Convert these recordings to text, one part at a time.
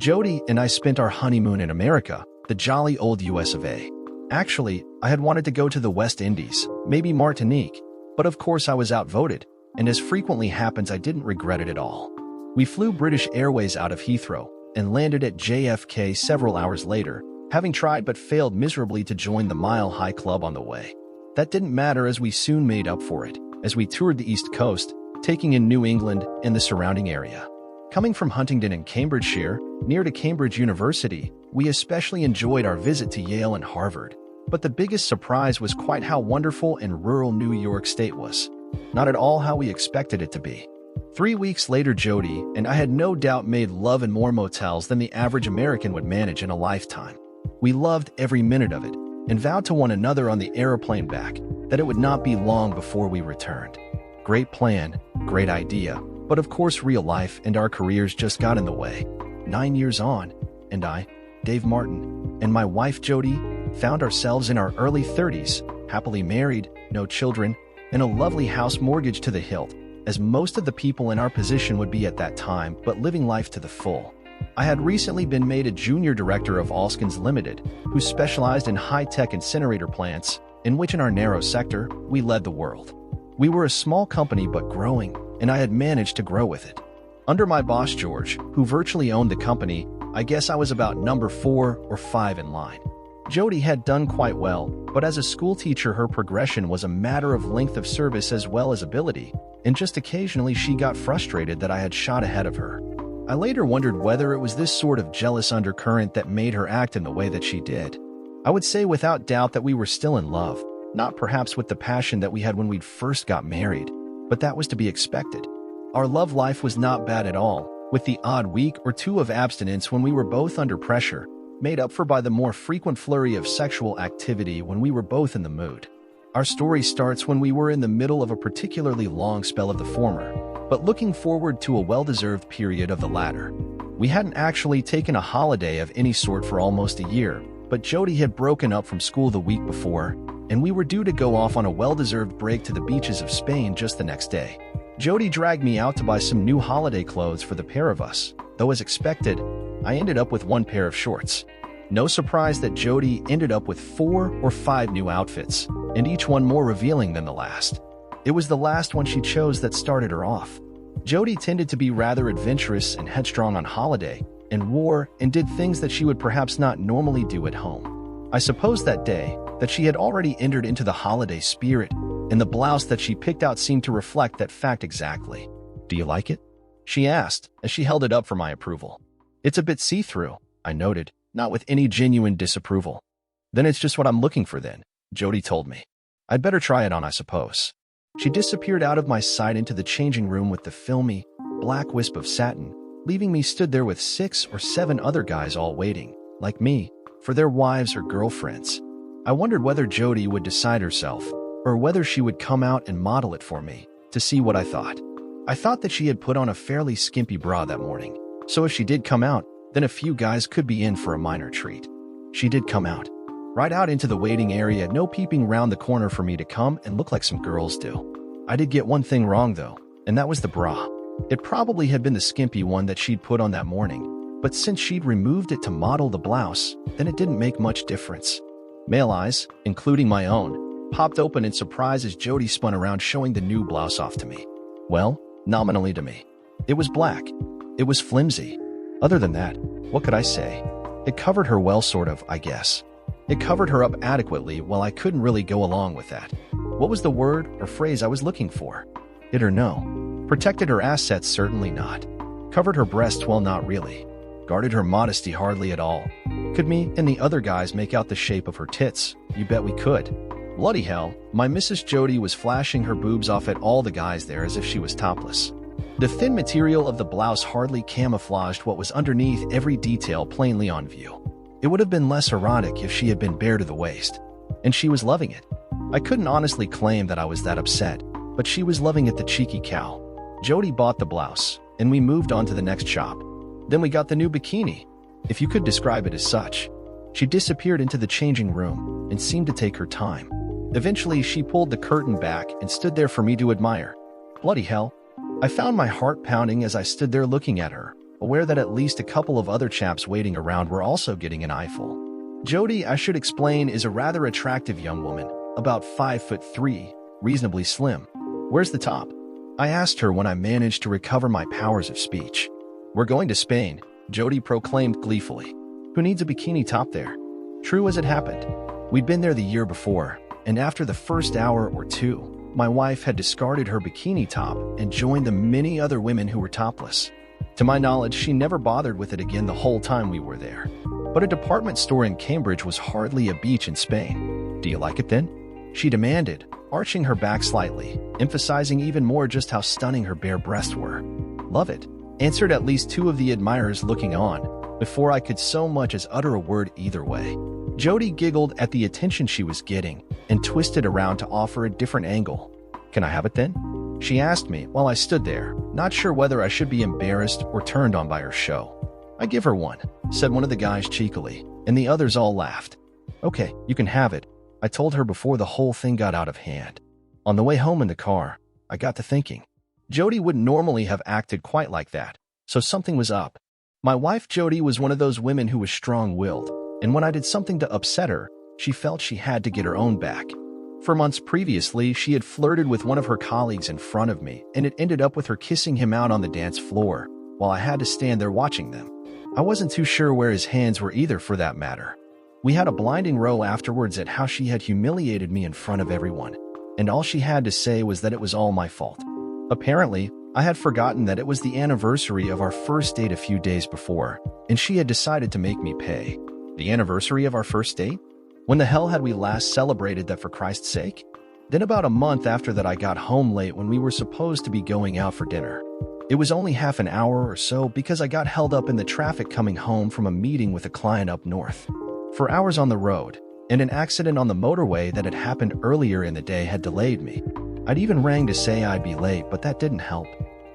Jody and I spent our honeymoon in America, the jolly old US of A. Actually, I had wanted to go to the West Indies, maybe Martinique, but of course I was outvoted, and as frequently happens, I didn't regret it at all. We flew British Airways out of Heathrow and landed at JFK several hours later, having tried but failed miserably to join the Mile High Club on the way. That didn't matter as we soon made up for it, as we toured the East Coast, taking in New England and the surrounding area. Coming from Huntingdon in Cambridgeshire, near to Cambridge University, we especially enjoyed our visit to Yale and Harvard. But the biggest surprise was quite how wonderful and rural New York State was. Not at all how we expected it to be. 3 weeks later, Jody and I had no doubt made love in more motels than the average American would manage in a lifetime. We loved every minute of it and vowed to one another on the airplane back that it would not be long before we returned. Great plan, great idea, but of course real life and our careers just got in the way. 9 years on, and I, Dave Martin, and my wife Jody found ourselves in our early 30s, happily married, no children, and a lovely house mortgage to the hilt, as most of the people in our position would be at that time, but living life to the full. I had recently been made a junior director of Alskins Limited, who specialized in high-tech incinerator plants, in which in our narrow sector, we led the world. We were a small company but growing, and I had managed to grow with it. Under my boss George, who virtually owned the company, I guess I was about number 4 or 5 in line. Jody had done quite well, but as a school teacher her progression was a matter of length of service as well as ability, and just occasionally she got frustrated that I had shot ahead of her. I later wondered whether it was this sort of jealous undercurrent that made her act in the way that she did. I would say without doubt that we were still in love, not perhaps with the passion that we had when we'd first got married, but that was to be expected. Our love life was not bad at all, with the odd week or two of abstinence when we were both under pressure, made up for by the more frequent flurry of sexual activity when we were both in the mood. Our story starts when we were in the middle of a particularly long spell of the former, but looking forward to a well-deserved period of the latter. We hadn't actually taken a holiday of any sort for almost a year, but Jody had broken up from school the week before, and we were due to go off on a well-deserved break to the beaches of Spain just the next day. Jody dragged me out to buy some new holiday clothes for the pair of us, though as expected, I ended up with one pair of shorts. No surprise that Jody ended up with 4 or 5 new outfits, and each one more revealing than the last. It was the last one she chose that started her off. Jody tended to be rather adventurous and headstrong on holiday, and wore and did things that she would perhaps not normally do at home. I suppose that day that she had already entered into the holiday spirit, and the blouse that she picked out seemed to reflect that fact exactly. "Do you like it?" she asked as she held it up for my approval. "It's a bit see-through," I noted, not with any genuine disapproval. "Then it's just what I'm looking for then," Jody told me. "I'd better try it on, I suppose." She disappeared out of my sight into the changing room with the filmy, black wisp of satin, leaving me stood there with 6 or 7 other guys all waiting, like me, for their wives or girlfriends. I wondered whether Jody would decide herself, or whether she would come out and model it for me, to see what I thought. I thought that she had put on a fairly skimpy bra that morning, so if she did come out, then a few guys could be in for a minor treat. She did come out. Right out into the waiting area, no peeping round the corner for me to come and look like some girls do. I did get one thing wrong though, and that was the bra. It probably had been the skimpy one that she'd put on that morning, but since she'd removed it to model the blouse, then it didn't make much difference. Male eyes, including my own, popped open in surprise as Jody spun around showing the new blouse off to me. Well, nominally to me. It was black. It was flimsy. Other than that, what could I say? It covered her well, sort of, I guess. It covered her up adequately while I couldn't really go along with that. What was the word or phrase I was looking for? It or no. Protected her assets, certainly not. Covered her breast, well, not really. Guarded her modesty, hardly at all. Could me and the other guys make out the shape of her tits? You bet we could. Bloody hell, my Mrs. Jody was flashing her boobs off at all the guys there as if she was topless. The thin material of the blouse hardly camouflaged what was underneath, every detail plainly on view. It would have been less erotic if she had been bare to the waist. And she was loving it. I couldn't honestly claim that I was that upset, but she was loving it, the cheeky cow. Jody bought the blouse, and we moved on to the next shop. Then we got the new bikini, if you could describe it as such. She disappeared into the changing room and seemed to take her time. Eventually, she pulled the curtain back and stood there for me to admire. Bloody hell. I found my heart pounding as I stood there looking at her, aware that at least a couple of other chaps waiting around were also getting an eyeful. Jody, I should explain, is a rather attractive young woman, about 5'3", reasonably slim. Where's the top? I asked her when I managed to recover my powers of speech. We're going to Spain, Jody proclaimed gleefully. Who needs a bikini top there? True as it happened. We'd been there the year before, and after the first hour or two, my wife had discarded her bikini top and joined the many other women who were topless. To my knowledge, she never bothered with it again the whole time we were there. But a department store in Cambridge was hardly a beach in Spain. Do you like it then? She demanded, arching her back slightly, emphasizing even more just how stunning her bare breasts were. Love it, answered at least two of the admirers looking on, before I could so much as utter a word either way. Jody giggled at the attention she was getting and twisted around to offer a different angle. Can I have it then? She asked me while I stood there, not sure whether I should be embarrassed or turned on by her show. I give her one, said one of the guys cheekily, and the others all laughed. Okay, you can have it, I told her before the whole thing got out of hand. On the way home in the car, I got to thinking. Jody wouldn't normally have acted quite like that, so something was up. My wife Jody was one of those women who was strong-willed, and when I did something to upset her, she felt she had to get her own back. For months previously, she had flirted with one of her colleagues in front of me, and it ended up with her kissing him out on the dance floor, while I had to stand there watching them. I wasn't too sure where his hands were either, for that matter. We had a blinding row afterwards at how she had humiliated me in front of everyone, and all she had to say was that it was all my fault. Apparently, I had forgotten that it was the anniversary of our first date a few days before, and she had decided to make me pay. The anniversary of our first date? When the hell had we last celebrated that, for Christ's sake? Then about a month after that, I got home late when we were supposed to be going out for dinner. It was only half an hour or so because I got held up in the traffic coming home from a meeting with a client up north. For hours on the road, and an accident on the motorway that had happened earlier in the day had delayed me. I'd even rang to say I'd be late, but that didn't help.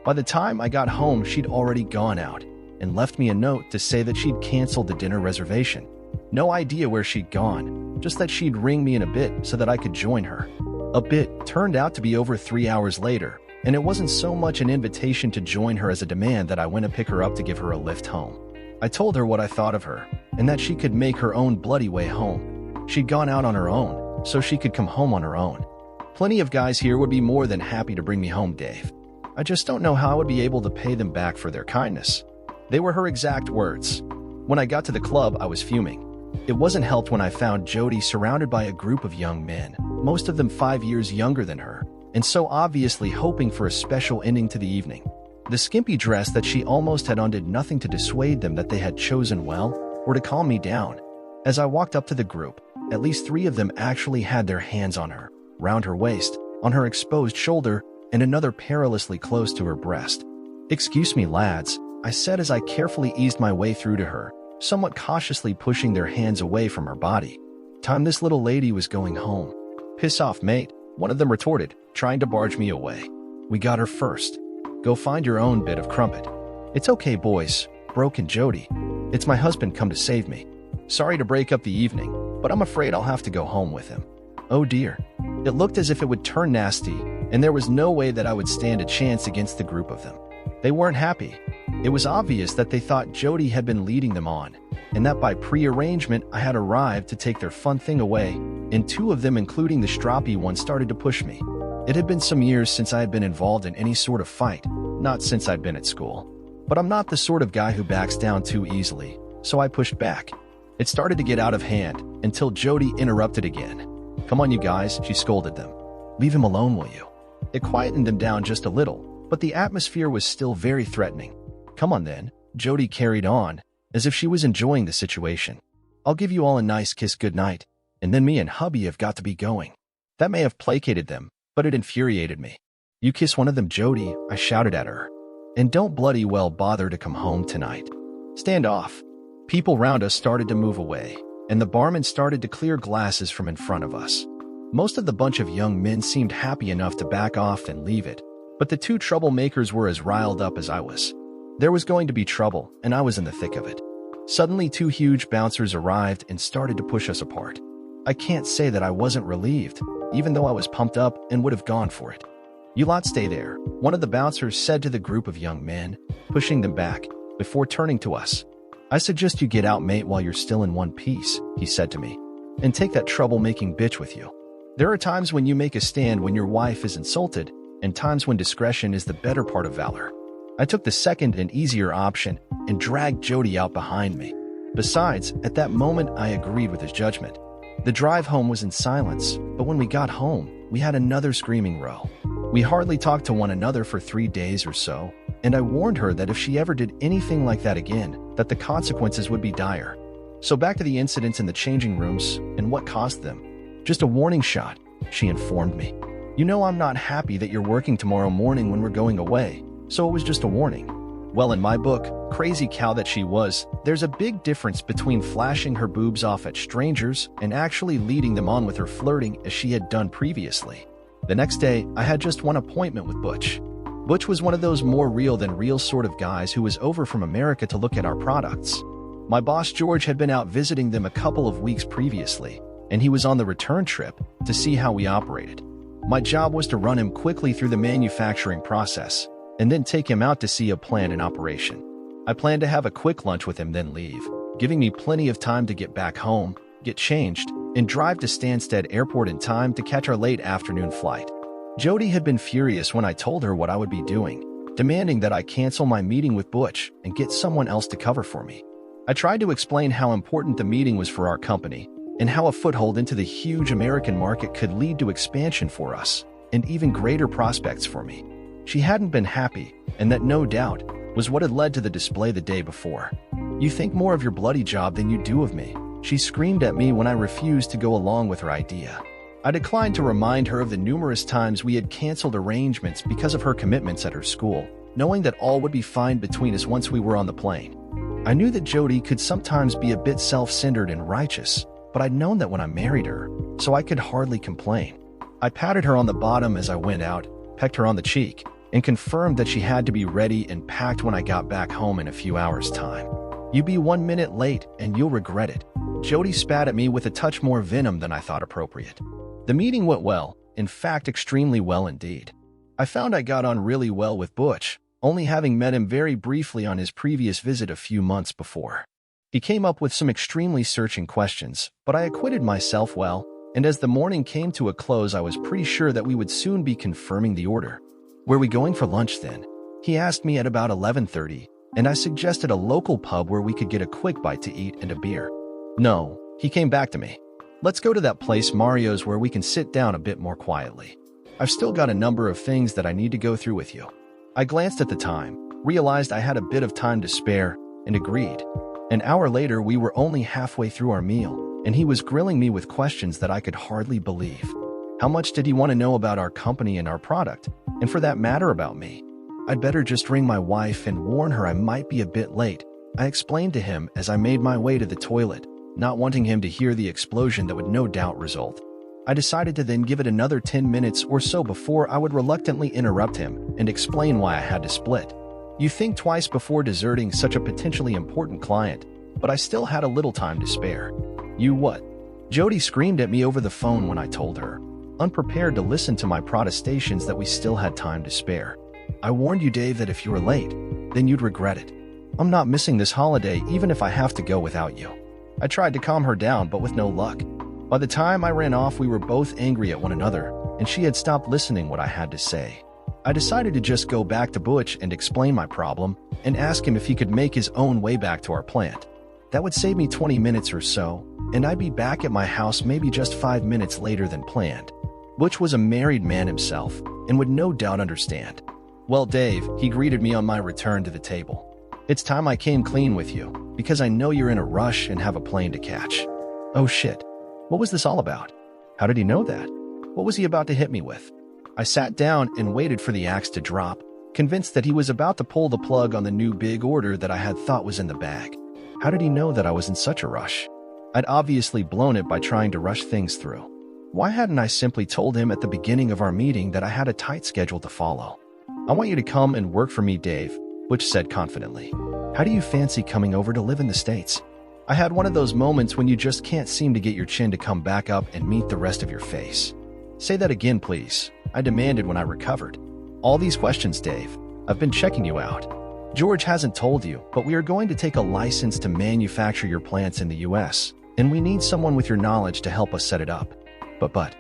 By the time I got home, she'd already gone out and left me a note to say that she'd canceled the dinner reservation. No idea where she'd gone, just that she'd ring me in a bit so that I could join her. A bit turned out to be over 3 hours later, and it wasn't so much an invitation to join her as a demand that I went to pick her up to give her a lift home. I told her what I thought of her, and that she could make her own bloody way home. She'd gone out on her own, so she could come home on her own. Plenty of guys here would be more than happy to bring me home, Dave. I just don't know how I would be able to pay them back for their kindness. They were her exact words. When I got to the club, I was fuming. It wasn't helped when I found Jody surrounded by a group of young men, most of them 5 years younger than her, and so obviously hoping for a special ending to the evening. The skimpy dress that she almost had on did nothing to dissuade them that they had chosen well, or to calm me down. As I walked up to the group, at least 3 of them actually had their hands on her, round her waist, on her exposed shoulder, and another perilously close to her breast. "Excuse me, lads," I said as I carefully eased my way through to her, somewhat cautiously pushing their hands away from her body. Time this little lady was going home. "Piss off, mate," one of them retorted, trying to barge me away. "We got her first. Go find your own bit of crumpet." "It's okay, boys," broke in Jody. "It's my husband come to save me. Sorry to break up the evening, but I'm afraid I'll have to go home with him." Oh dear. It looked as if it would turn nasty, and there was no way that I would stand a chance against the group of them. They weren't happy. It was obvious that they thought Jody had been leading them on, and that by pre-arrangement I had arrived to take their fun thing away, and 2 of them, including the stroppy one, started to push me. It had been some years since I had been involved in any sort of fight, not since I'd been at school. But I'm not the sort of guy who backs down too easily, so I pushed back. It started to get out of hand, until Jody interrupted again. "Come on, you guys," she scolded them. "Leave him alone, will you?" It quietened them down just a little, but the atmosphere was still very threatening. "Come on then," Jody carried on, as if she was enjoying the situation. "I'll give you all a nice kiss goodnight, and then me and hubby have got to be going." That may have placated them, but it infuriated me. "You kiss one of them, Jody," I shouted at her. "And don't bloody well bother to come home tonight. Stand off." People round us started to move away, and the barman started to clear glasses from in front of us. Most of the bunch of young men seemed happy enough to back off and leave it, but the 2 troublemakers were as riled up as I was. There was going to be trouble, and I was in the thick of it. Suddenly 2 huge bouncers arrived and started to push us apart. I can't say that I wasn't relieved, even though I was pumped up and would have gone for it. "You lot stay there," one of the bouncers said to the group of young men, pushing them back, Before turning to us, "I suggest you get out, mate, while you're still in one piece," he said to me, "and take that troublemaking bitch with you. There are times when you make a stand when your wife is insulted, and times when discretion is the better part of valor." I took the second and easier option and dragged Jody out behind me. Besides, at that moment, I agreed with his judgment. The drive home was in silence, but when we got home, we had another screaming row. We hardly talked to one another for 3 days or so, and I warned her that if she ever did anything like that again, that the consequences would be dire. So back to the incidents in the changing rooms and what caused them. "Just a warning shot," she informed me. "You know I'm not happy that you're working tomorrow morning when we're going away, so it was just a warning." Well, in my book, crazy cow that she was, there's a big difference between flashing her boobs off at strangers and actually leading them on with her flirting as she had done previously. The next day, I had just one appointment with Butch. Butch was one of those more real than real sort of guys who was over from America to look at our products. My boss George had been out visiting them a couple of weeks previously, and he was on the return trip to see how we operated. My job was to run him quickly through the manufacturing process, and then take him out to see a plant in operation. I planned to have a quick lunch with him, then leave, giving me plenty of time to get back home, get changed, and drive to Stansted Airport in time to catch our late afternoon flight. Jody had been furious when I told her what I would be doing, demanding that I cancel my meeting with Butch and get someone else to cover for me. I tried to explain how important the meeting was for our company and how a foothold into the huge American market could lead to expansion for us and even greater prospects for me. She hadn't been happy, and that no doubt was what had led to the display the day before. "You think more of your bloody job than you do of me," she screamed at me when I refused to go along with her idea. I declined to remind her of the numerous times we had canceled arrangements because of her commitments at her school, knowing that all would be fine between us once we were on the plane. I knew that Jody could sometimes be a bit self-centered and righteous, but I'd known that when I married her, so I could hardly complain. I patted her on the bottom as I went out, pecked her on the cheek, and confirmed that she had to be ready and packed when I got back home in a few hours' time. "You be 1 minute late and you'll regret it." Jody spat at me with a touch more venom than I thought appropriate. The meeting went well, in fact extremely well indeed. I found I got on really well with Butch, only having met him very briefly on his previous visit a few months before. He came up with some extremely searching questions, but I acquitted myself well, and as the morning came to a close I was pretty sure that we would soon be confirming the order. "Were we going for lunch then?" he asked me at about 11:30, and I suggested a local pub where we could get a quick bite to eat and a beer. "No," he came back to me. "Let's go to that place Mario's where we can sit down a bit more quietly. I've still got a number of things that I need to go through with you." I glanced at the time, realized I had a bit of time to spare, and agreed. An hour later, we were only halfway through our meal, and he was grilling me with questions that I could hardly believe. How much did he want to know about our company and our product, and for that matter about me? I'd better just ring my wife and warn her I might be a bit late, I explained to him as I made my way to the toilet, not wanting him to hear the explosion that would no doubt result. I decided to then give it another 10 minutes or so before I would reluctantly interrupt him and explain why I had to split. You think twice before deserting such a potentially important client, but I still had a little time to spare. "You what?" Jody screamed at me over the phone when I told her, unprepared to listen to my protestations that we still had time to spare. "I warned you, Dave, that if you were late, then you'd regret it. I'm not missing this holiday even if I have to go without you." I tried to calm her down, but with no luck. By the time I ran off, we were both angry at one another, and she had stopped listening what I had to say. I decided to just go back to Butch and explain my problem and ask him if he could make his own way back to our plant. That would save me 20 minutes or so, and I'd be back at my house maybe just 5 minutes later than planned. Butch was a married man himself and would no doubt understand. "Well, Dave," he greeted me on my return to the table. "It's time I came clean with you, because I know you're in a rush and have a plane to catch." Oh shit. What was this all about? How did he know that? What was he about to hit me with? I sat down and waited for the axe to drop, convinced that he was about to pull the plug on the new big order that I had thought was in the bag. How did he know that I was in such a rush? I'd obviously blown it by trying to rush things through. Why hadn't I simply told him at the beginning of our meeting that I had a tight schedule to follow? "I want you to come and work for me, Dave," Butch said confidently. "How do you fancy coming over to live in the States?" I had one of those moments when you just can't seem to get your chin to come back up and meet the rest of your face. "Say that again, please," I demanded when I recovered. "All these questions, Dave. I've been checking you out." George hasn't told you, but we are going to take a license to manufacture your plants in the US, and we need someone with your knowledge to help us set it up. But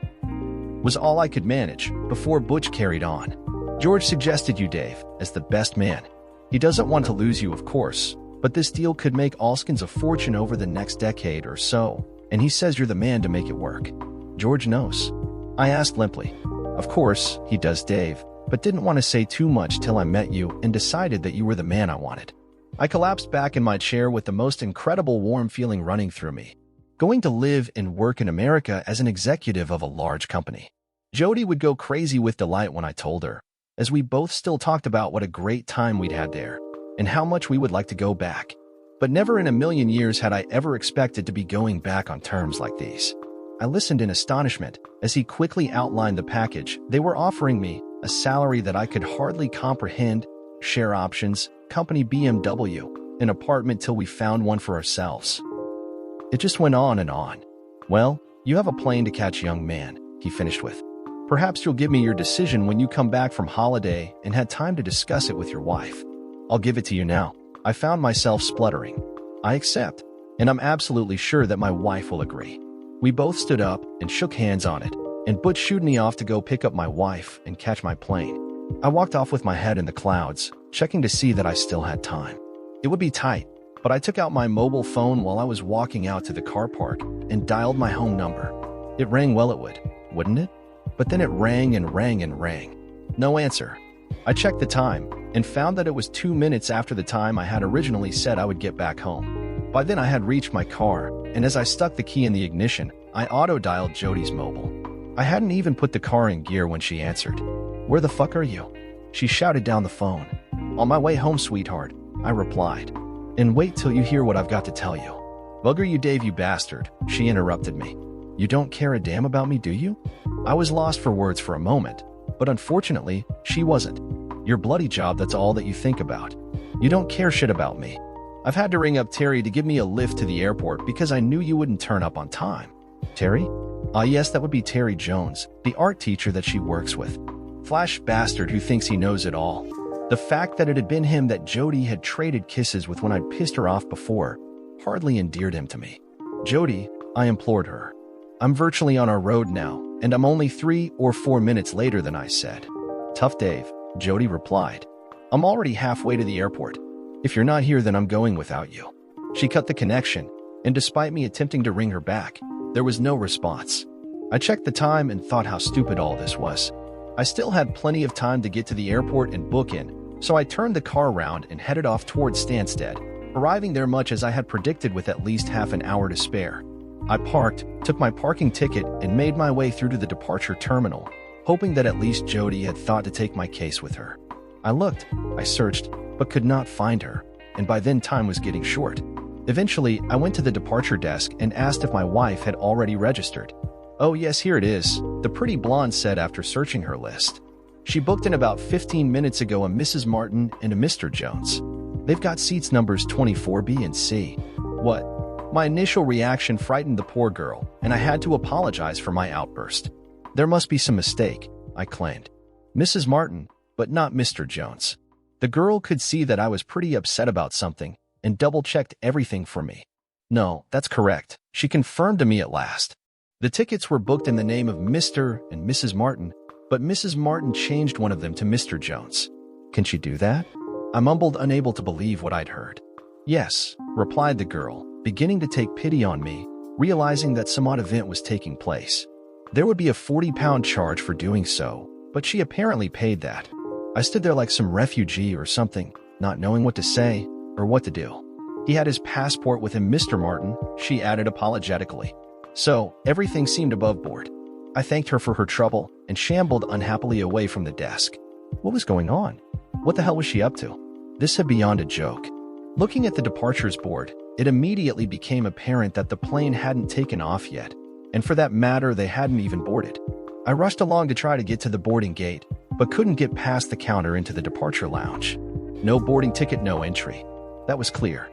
was all I could manage before Butch carried on. George suggested you, Dave, as the best man. He doesn't want to lose you, of course, but this deal could make Alskins a fortune over the next decade or so, and he says you're the man to make it work. George knows. I asked limply. Of course, he does, Dave, but didn't want to say too much till I met you and decided that you were the man I wanted. I collapsed back in my chair with the most incredible warm feeling running through me. Going to live and work in America as an executive of a large company. Jody would go crazy with delight when I told her, as we both still talked about what a great time we'd had there, and how much we would like to go back. But never in a million years had I ever expected to be going back on terms like these. I listened in astonishment as he quickly outlined the package they were offering me, a salary that I could hardly comprehend, share options, company BMW, an apartment till we found one for ourselves. It just went on and on. Well, you have a plane to catch, young man, he finished with. Perhaps you'll give me your decision when you come back from holiday and had time to discuss it with your wife. I'll give it to you now. I found myself spluttering. I accept, and I'm absolutely sure that my wife will agree. We both stood up and shook hands on it, and Butch shooed me off to go pick up my wife and catch my plane. I walked off with my head in the clouds, checking to see that I still had time. It would be tight, but I took out my mobile phone while I was walking out to the car park and dialed my home number. It rang. Well, it would, wouldn't it? But then it rang and rang and rang. No answer. I checked the time and found that it was 2 minutes after the time I had originally said I would get back home. By then I had reached my car, and as I stuck the key in the ignition, I auto-dialed Jody's mobile. I hadn't even put the car in gear when she answered. "Where the fuck are you?" She shouted down the phone. "On my way home, sweetheart," I replied. "And wait till you hear what I've got to tell you." "Bugger you, Dave, you bastard," she interrupted me. "You don't care a damn about me, do you?" I was lost for words for a moment, but unfortunately, she wasn't. "Your bloody job, that's all that you think about. You don't care shit about me. I've had to ring up Terry to give me a lift to the airport because I knew you wouldn't turn up on time." "Terry?" Yes, that would be Terry Jones, the art teacher that she works with. Flash bastard who thinks he knows it all. The fact that it had been him that Jody had traded kisses with when I'd pissed her off before hardly endeared him to me. "Jody," I implored her. "I'm virtually on our road now, and I'm only 3 or 4 minutes later than I said." "Tough, Dave," Jody replied. "I'm already halfway to the airport. If you're not here, then I'm going without you." She cut the connection, and despite me attempting to ring her back, there was no response. I checked the time and thought how stupid all this was. I still had plenty of time to get to the airport and book in, so I turned the car around and headed off towards Stansted, arriving there much as I had predicted with at least half an hour to spare. I parked, took my parking ticket, and made my way through to the departure terminal, hoping that at least Jody had thought to take my case with her. I looked, I searched, but could not find her, and by then time was getting short. Eventually, I went to the departure desk and asked if my wife had already registered. "Oh yes, here it is," the pretty blonde said after searching her list. "She booked in about 15 minutes ago a Mrs. Martin and a Mr. Jones. They've got seats numbers 24B and C. What?" My initial reaction frightened the poor girl, and I had to apologize for my outburst. "There must be some mistake," I claimed. "Mrs. Martin, but not Mr. Jones." The girl could see that I was pretty upset about something and double-checked everything for me. "No, that's correct," she confirmed to me at last. "The tickets were booked in the name of Mr. and Mrs. Martin, but Mrs. Martin changed one of them to Mr. Jones." "Can she do that?" I mumbled, unable to believe what I'd heard. "Yes," replied the girl, beginning to take pity on me, realizing that some odd event was taking place. There would be a £40 charge for doing so, but she apparently paid that. I stood there like some refugee or something, not knowing what to say or what to do. "He had his passport with him, Mr. Martin," she added apologetically. So, everything seemed above board. I thanked her for her trouble and shambled unhappily away from the desk. What was going on? What the hell was she up to? This had beyond a joke. Looking at the departures board, it immediately became apparent that the plane hadn't taken off yet, and for that matter, they hadn't even boarded. I rushed along to try to get to the boarding gate, but couldn't get past the counter into the departure lounge. No boarding ticket, no entry. That was clear.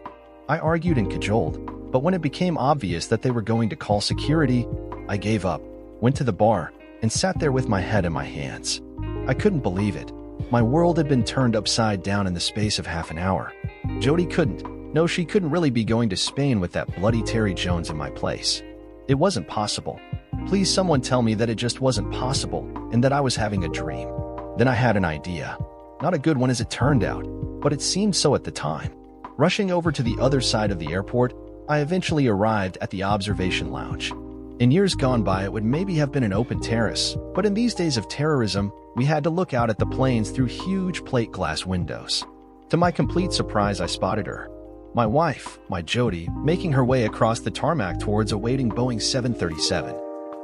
I argued and cajoled, but when it became obvious that they were going to call security, I gave up, went to the bar, and sat there with my head in my hands. I couldn't believe it. My world had been turned upside down in the space of half an hour. Jody couldn't. No, she couldn't really be going to Spain with that bloody Terry Jones in my place. It wasn't possible. Please someone tell me that it just wasn't possible and that I was having a dream. Then I had an idea. Not a good one as it turned out, but it seemed so at the time. Rushing over to the other side of the airport, I eventually arrived at the observation lounge. In years gone by, it would maybe have been an open terrace, but in these days of terrorism, we had to look out at the planes through huge plate glass windows. To my complete surprise, I spotted her. My wife, my Jody, making her way across the tarmac towards a waiting Boeing 737.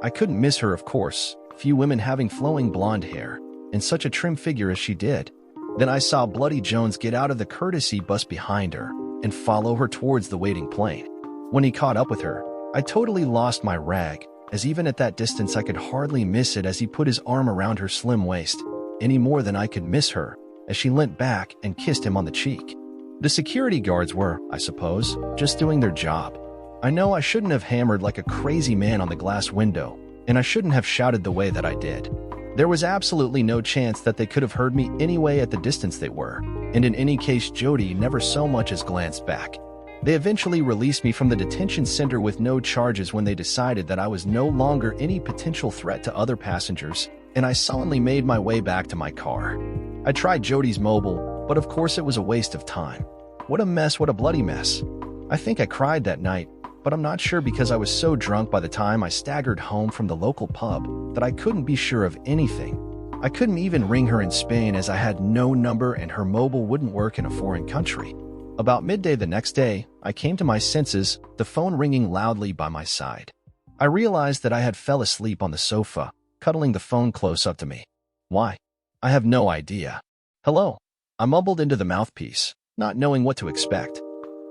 I couldn't miss her, of course, few women having flowing blonde hair, and such a trim figure as she did. Then I saw Bloody Jones get out of the courtesy bus behind her and follow her towards the waiting plane. When he caught up with her, I totally lost my rag, as even at that distance I could hardly miss it as he put his arm around her slim waist, any more than I could miss her, as she leant back and kissed him on the cheek. The security guards were, I suppose, just doing their job. I know I shouldn't have hammered like a crazy man on the glass window, and I shouldn't have shouted the way that I did. There was absolutely no chance that they could have heard me anyway at the distance they were, and in any case Jody never so much as glanced back. They eventually released me from the detention center with no charges when they decided that I was no longer any potential threat to other passengers, and I sullenly made my way back to my car. I tried Jody's mobile, but of course it was a waste of time. What a mess, what a bloody mess. I think I cried that night, but I'm not sure because I was so drunk by the time I staggered home from the local pub that I couldn't be sure of anything. I couldn't even ring her in Spain as I had no number and her mobile wouldn't work in a foreign country. About midday the next day, I came to my senses, the phone ringing loudly by my side. I realized that I had fell asleep on the sofa, cuddling the phone close up to me. Why? I have no idea. Hello? I mumbled into the mouthpiece, not knowing what to expect.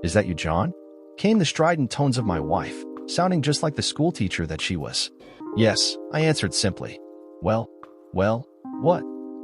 Is that you, John? Came the strident tones of my wife, sounding just like the schoolteacher that she was. Yes, I answered simply. Well, what?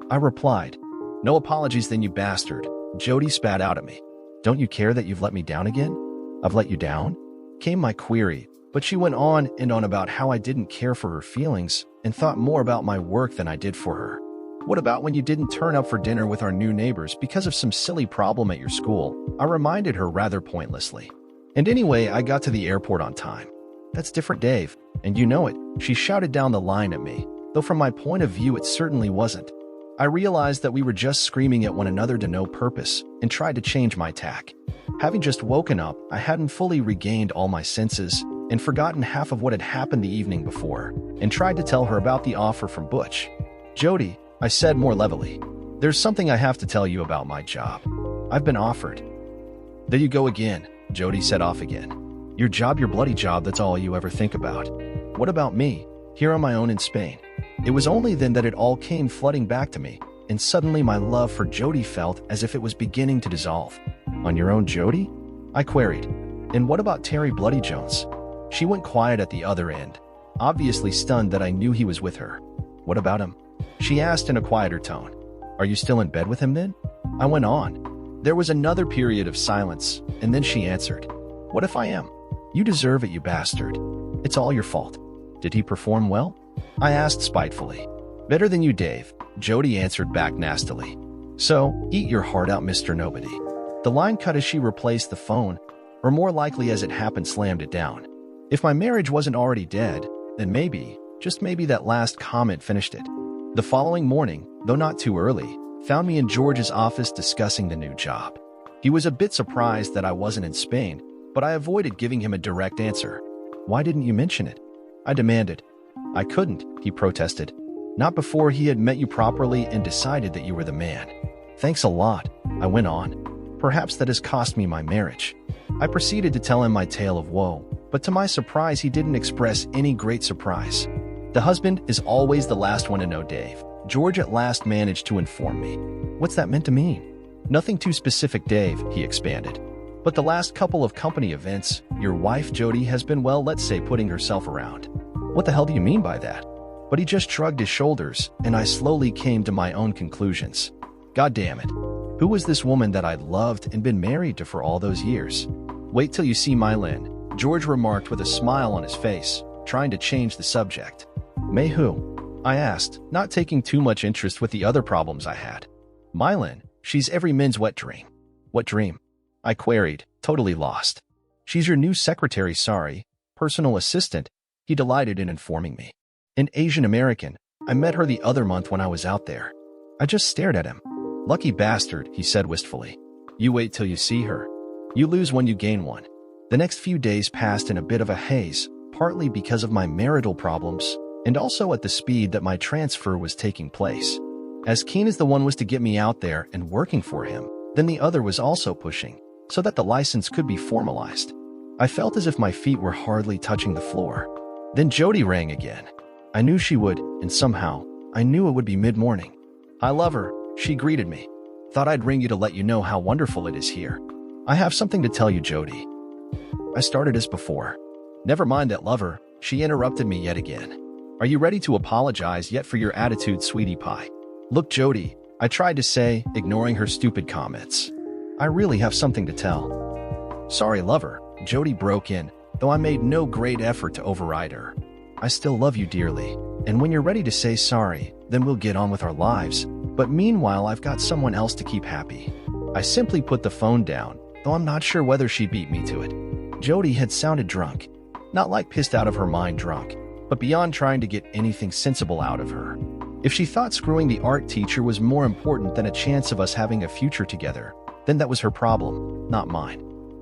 I replied. No apologies then, you bastard. Jody spat out at me. Don't you care that you've let me down again? I've let you down? Came my query, but she went on and on about how I didn't care for her feelings and thought more about my work than I did for her. What about when you didn't turn up for dinner with our new neighbors because of some silly problem at your school? I reminded her rather pointlessly. And anyway, I got to the airport on time. That's different, Dave, and you know it, she shouted down the line at me, though from my point of view it certainly wasn't. I realized that we were just screaming at one another to no purpose and tried to change my tack. Having just woken up, I hadn't fully regained all my senses and forgotten half of what had happened the evening before and tried to tell her about the offer from Butch. Jody, I said more levelly, there's something I have to tell you about my job. I've been offered. There you go again, Jody set off again. Your job, your bloody job, that's all you ever think about. What about me, here on my own in Spain? It was only then that it all came flooding back to me, and suddenly my love for Jody felt as if it was beginning to dissolve. On your own, Jody? I queried. And what about Terry Bloody Jones? She went quiet at the other end, obviously stunned that I knew he was with her. What about him? She asked in a quieter tone. Are you still in bed with him then? I went on. There was another period of silence, and then she answered. What if I am? You deserve it, you bastard. It's all your fault. Did he perform well? I asked spitefully. Better than you, Dave, Jody answered back nastily. So, eat your heart out, Mr. Nobody. The line cut as she replaced the phone, or more likely as it happened slammed it down. If my marriage wasn't already dead, then maybe, just maybe that last comment finished it. The following morning, though not too early, found me in George's office discussing the new job. He was a bit surprised that I wasn't in Spain, but I avoided giving him a direct answer. Why didn't you mention it? I demanded. I couldn't, he protested. Not before he had met you properly and decided that you were the man. Thanks a lot, I went on. Perhaps that has cost me my marriage. I proceeded to tell him my tale of woe, but to my surprise he didn't express any great surprise. The husband is always the last one to know, Dave. George at last managed to inform me. What's that meant to mean? Nothing too specific, Dave, he expanded. But the last couple of company events, your wife Jody has been, well, let's say, putting herself around. What the hell do you mean by that? But he just shrugged his shoulders, and I slowly came to my own conclusions. God damn it. Who was this woman that I'd loved and been married to for all those years? Wait till you see Mylin, George remarked with a smile on his face, trying to change the subject. May who? I asked, not taking too much interest with the other problems I had. Mylan, she's every man's wet dream. What dream? I queried, totally lost. She's your new secretary, sorry, personal assistant, he delighted in informing me. An Asian American. I met her the other month when I was out there. I just stared at him. Lucky bastard, he said wistfully. You wait till you see her. You lose one, you gain one. The next few days passed in a bit of a haze, partly because of my marital problems, and also at the speed that my transfer was taking place. As keen as the one was to get me out there and working for him, then the other was also pushing, so that the license could be formalized. I felt as if my feet were hardly touching the floor. Then Jody rang again. I knew she would, and somehow, I knew it would be mid-morning. I love her, she greeted me. Thought I'd ring you to let you know how wonderful it is here. I have something to tell you, Jody. I started as before. Never mind that, lover, she interrupted me yet again. Are you ready to apologize yet for your attitude, sweetie pie? Look, Jody, I tried to say, ignoring her stupid comments. I really have something to tell. Sorry, lover, Jody broke in, though I made no great effort to override her. I still love you dearly, and when you're ready to say sorry, then we'll get on with our lives. But meanwhile, I've got someone else to keep happy. I simply put the phone down, though I'm not sure whether she beat me to it. Jody had sounded drunk. Not like pissed out of her mind drunk, but beyond trying to get anything sensible out of her. If she thought screwing the art teacher was more important than a chance of us having a future together, then that was her problem, not mine.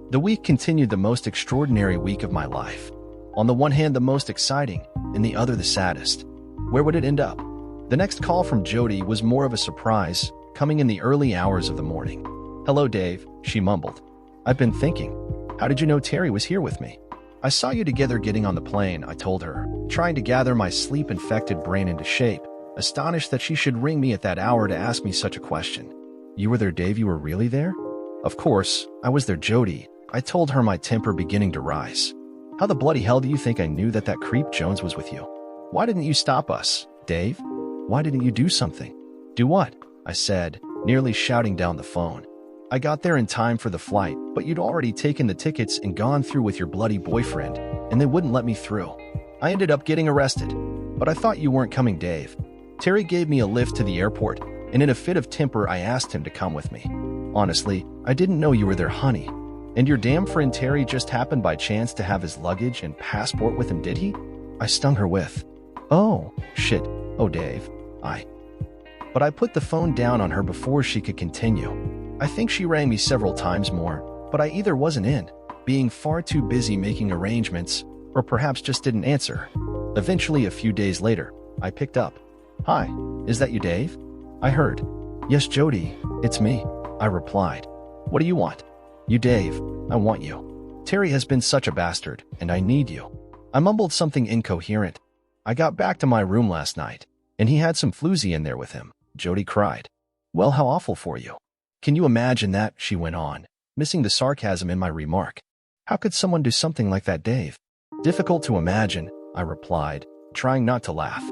The week continued, the most extraordinary week of my life. On the one hand, the most exciting, and the other the saddest. Where would it end up? The next call from Jody was more of a surprise, coming in the early hours of the morning. Hello, Dave, she mumbled. I've been thinking. How did you know Terry was here with me? I saw you together getting on the plane, I told her, trying to gather my sleep-infected brain into shape, astonished that she should ring me at that hour to ask me such a question. You were there, Dave? You were really there? Of course, I was there, Jody. I told her, my temper beginning to rise. How the bloody hell do you think I knew that creep Jones was with you? Why didn't you stop us, Dave? Why didn't you do something? Do what? I said, nearly shouting down the phone. I got there in time for the flight, but you'd already taken the tickets and gone through with your bloody boyfriend, and they wouldn't let me through. I ended up getting arrested. But I thought you weren't coming, Dave. Terry gave me a lift to the airport, and in a fit of temper I asked him to come with me. Honestly, I didn't know you were there, honey. And your damn friend Terry just happened by chance to have his luggage and passport with him, did he? I stung her with. Oh, shit. Oh, Dave. But I put the phone down on her before she could continue. I think she rang me several times more, but I either wasn't in, being far too busy making arrangements, or perhaps just didn't answer. Eventually, a few days later, I picked up. Hi, is that you, Dave? I heard. Yes, Jody, it's me, I replied. What do you want? You, Dave, I want you. Terry has been such a bastard, and I need you. I mumbled something incoherent. I got back to my room last night, and he had some floozy in there with him, Jody cried. Well, how awful for you. Can you imagine that, she went on, missing the sarcasm in my remark. How could someone do something like that, Dave? Difficult to imagine, I replied, trying not to laugh.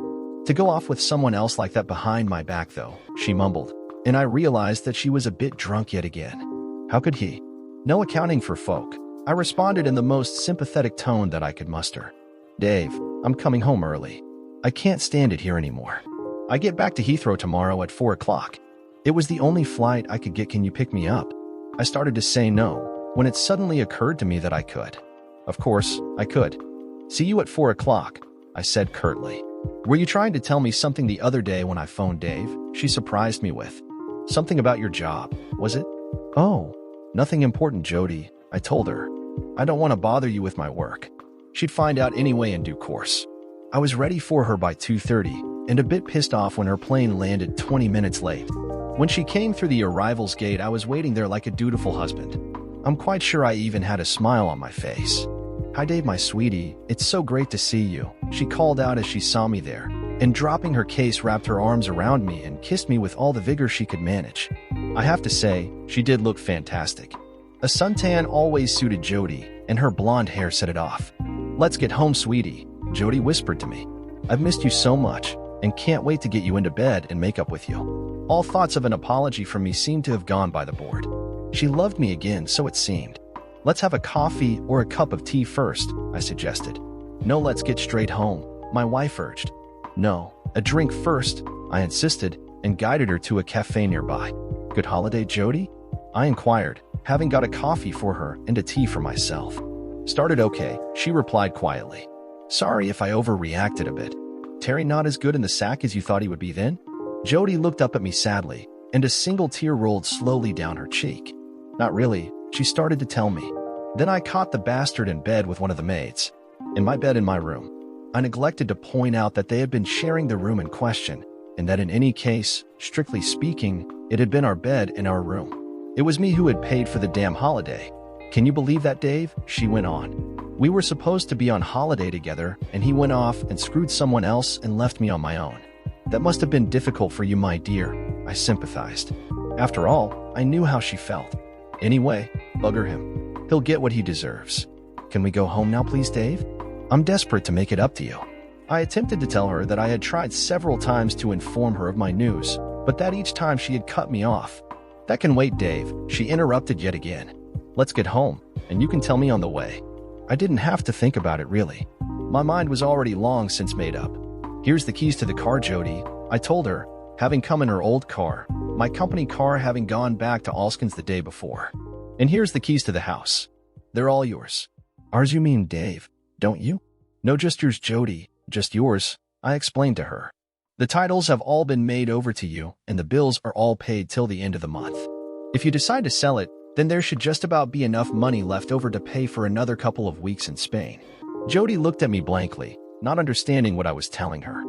To go off with someone else like that behind my back, though, she mumbled, and I realized that she was a bit drunk yet again. How could he? No accounting for folk, I responded in the most sympathetic tone that I could muster. Dave, I'm coming home early. I can't stand it here anymore. I get back to Heathrow tomorrow at 4 o'clock. It was the only flight I could get. Can you pick me up? I started to say no, when it suddenly occurred to me that I could. Of course, I could. See you at 4 o'clock, I said curtly. Were you trying to tell me something the other day when I phoned Dave? She surprised me with. Something about your job, was it? Oh, nothing important, Jody, I told her. I don't want to bother you with my work. She'd find out anyway in due course. I was ready for her by 2:30 and a bit pissed off when her plane landed 20 minutes late. When she came through the arrivals gate, I was waiting there like a dutiful husband. I'm quite sure I even had a smile on my face. Hi, Dave, my sweetie. It's so great to see you, she called out as she saw me there, and dropping her case, wrapped her arms around me and kissed me with all the vigor she could manage. I have to say, she did look fantastic. A suntan always suited Jody, and her blonde hair set it off. Let's get home, sweetie, Jody whispered to me. I've missed you so much, and can't wait to get you into bed and make up with you. All thoughts of an apology from me seemed to have gone by the board. She loved me again, so it seemed. Let's have a coffee or a cup of tea first, I suggested. No, let's get straight home, my wife urged. No, a drink first, I insisted, and guided her to a cafe nearby. Good holiday, Jody? I inquired, having got a coffee for her and a tea for myself. Started okay, she replied quietly. Sorry if I overreacted a bit. Terry not as good in the sack as you thought he would be then? Jody looked up at me sadly, and a single tear rolled slowly down her cheek. Not really, she started to tell me. Then I caught the bastard in bed with one of the maids. In my bed in my room. I neglected to point out that they had been sharing the room in question, and that in any case, strictly speaking, it had been our bed in our room. It was me who had paid for the damn holiday. Can you believe that, Dave? She went on. We were supposed to be on holiday together, and he went off and screwed someone else and left me on my own. That must have been difficult for you, my dear. I sympathized. After all, I knew how she felt. Anyway, bugger him. He'll get what he deserves. Can we go home now, please, Dave? I'm desperate to make it up to you. I attempted to tell her that I had tried several times to inform her of my news, but that each time she had cut me off. That can wait, Dave, she interrupted yet again. Let's get home, and you can tell me on the way. I didn't have to think about it, really. My mind was already long since made up. Here's the keys to the car, Jody, I told her, having come in her old car, my company car having gone back to Alskins the day before. And here's the keys to the house. They're all yours. Ours, you mean, Dave? Don't you? No, just yours, Jody, just yours, I explained to her. The titles have all been made over to you, and the bills are all paid till the end of the month. If you decide to sell it, then there should just about be enough money left over to pay for another couple of weeks in Spain. Jody looked at me blankly, not understanding what I was telling her.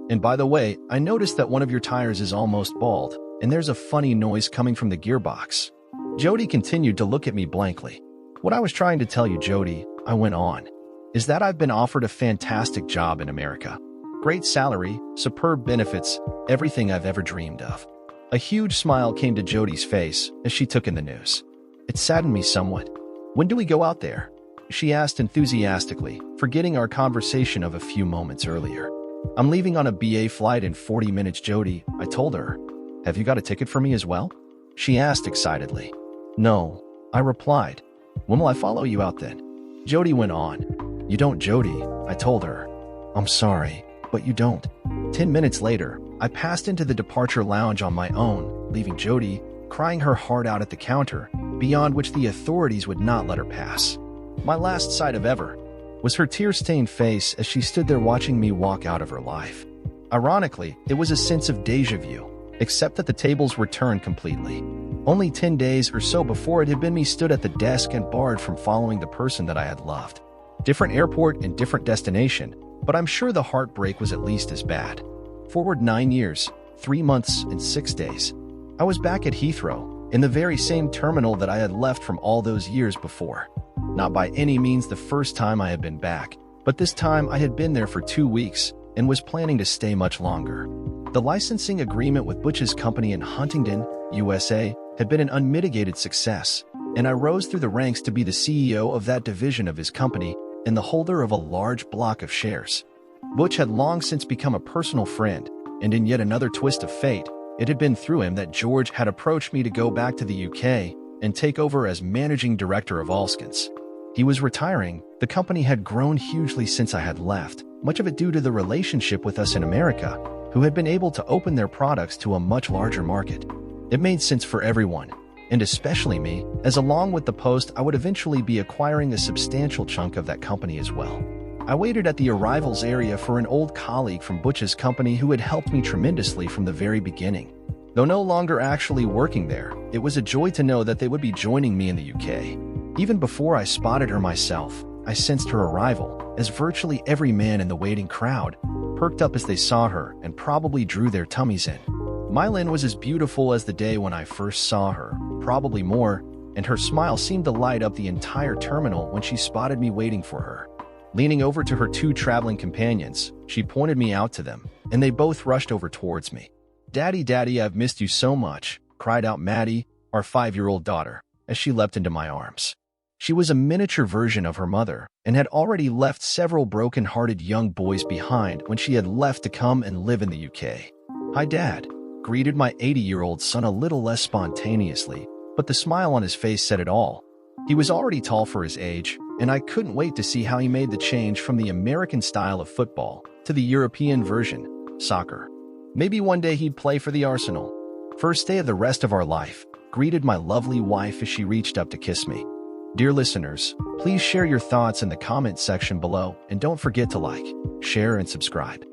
And by the way, I noticed that one of your tires is almost bald, and there's a funny noise coming from the gearbox. Jody continued to look at me blankly. What I was trying to tell you, Jody, I went on, is that I've been offered a fantastic job in America. Great salary, superb benefits, everything I've ever dreamed of. A huge smile came to Jody's face as she took in the news. It saddened me somewhat. When do we go out there? She asked enthusiastically, forgetting our conversation of a few moments earlier. I'm leaving on a BA flight in 40 minutes, Jody, I told her. Have you got a ticket for me as well? She asked excitedly. No, I replied. When will I follow you out then? Jody went on. You don't, Jody, I told her. I'm sorry, but you don't. 10 minutes later, I passed into the departure lounge on my own, leaving Jody crying her heart out at the counter, beyond which the authorities would not let her pass. My last sight of ever was her tear-stained face as she stood there watching me walk out of her life. Ironically, it was a sense of déjà vu, except that the tables were turned completely. Only 10 days or so before it had been me stood at the desk and barred from following the person that I had loved. Different airport and different destination, but I'm sure the heartbreak was at least as bad. Forward 9 years, 3 months, and 6 days. I was back at Heathrow, in the very same terminal that I had left from all those years before. Not by any means the first time I had been back, but this time I had been there for 2 weeks and was planning to stay much longer. The licensing agreement with Butch's company in Huntington, USA, had been an unmitigated success, and I rose through the ranks to be the CEO of that division of his company and the holder of a large block of shares. Butch had long since become a personal friend, and in yet another twist of fate, it had been through him that George had approached me to go back to the UK and take over as managing director of Alskins. He was retiring. The company had grown hugely since I had left, much of it due to the relationship with us in America, who had been able to open their products to a much larger market. It made sense for everyone, and especially me, as along with the post I would eventually be acquiring a substantial chunk of that company as well. I waited at the arrivals area for an old colleague from Butch's company who had helped me tremendously from the very beginning. Though no longer actually working there, it was a joy to know that they would be joining me in the UK. Even before I spotted her myself, I sensed her arrival, as virtually every man in the waiting crowd perked up as they saw her and probably drew their tummies in. Mylin was as beautiful as the day when I first saw her, probably more, and her smile seemed to light up the entire terminal when she spotted me waiting for her. Leaning over to her 2 traveling companions, she pointed me out to them, and they both rushed over towards me. "Daddy, Daddy, I've missed you so much," cried out Maddie, our 5-year-old daughter, as she leapt into my arms. She was a miniature version of her mother and had already left several broken-hearted young boys behind when she had left to come and live in the UK. "Hi, Dad," greeted my 80-year-old son a little less spontaneously, but the smile on his face said it all. He was already tall for his age, and I couldn't wait to see how he made the change from the American style of football to the European version, soccer. Maybe one day he'd play for the Arsenal. First day of the rest of our life, greeted my lovely wife as she reached up to kiss me. Dear listeners, please share your thoughts in the comment section below and don't forget to like, share, and subscribe.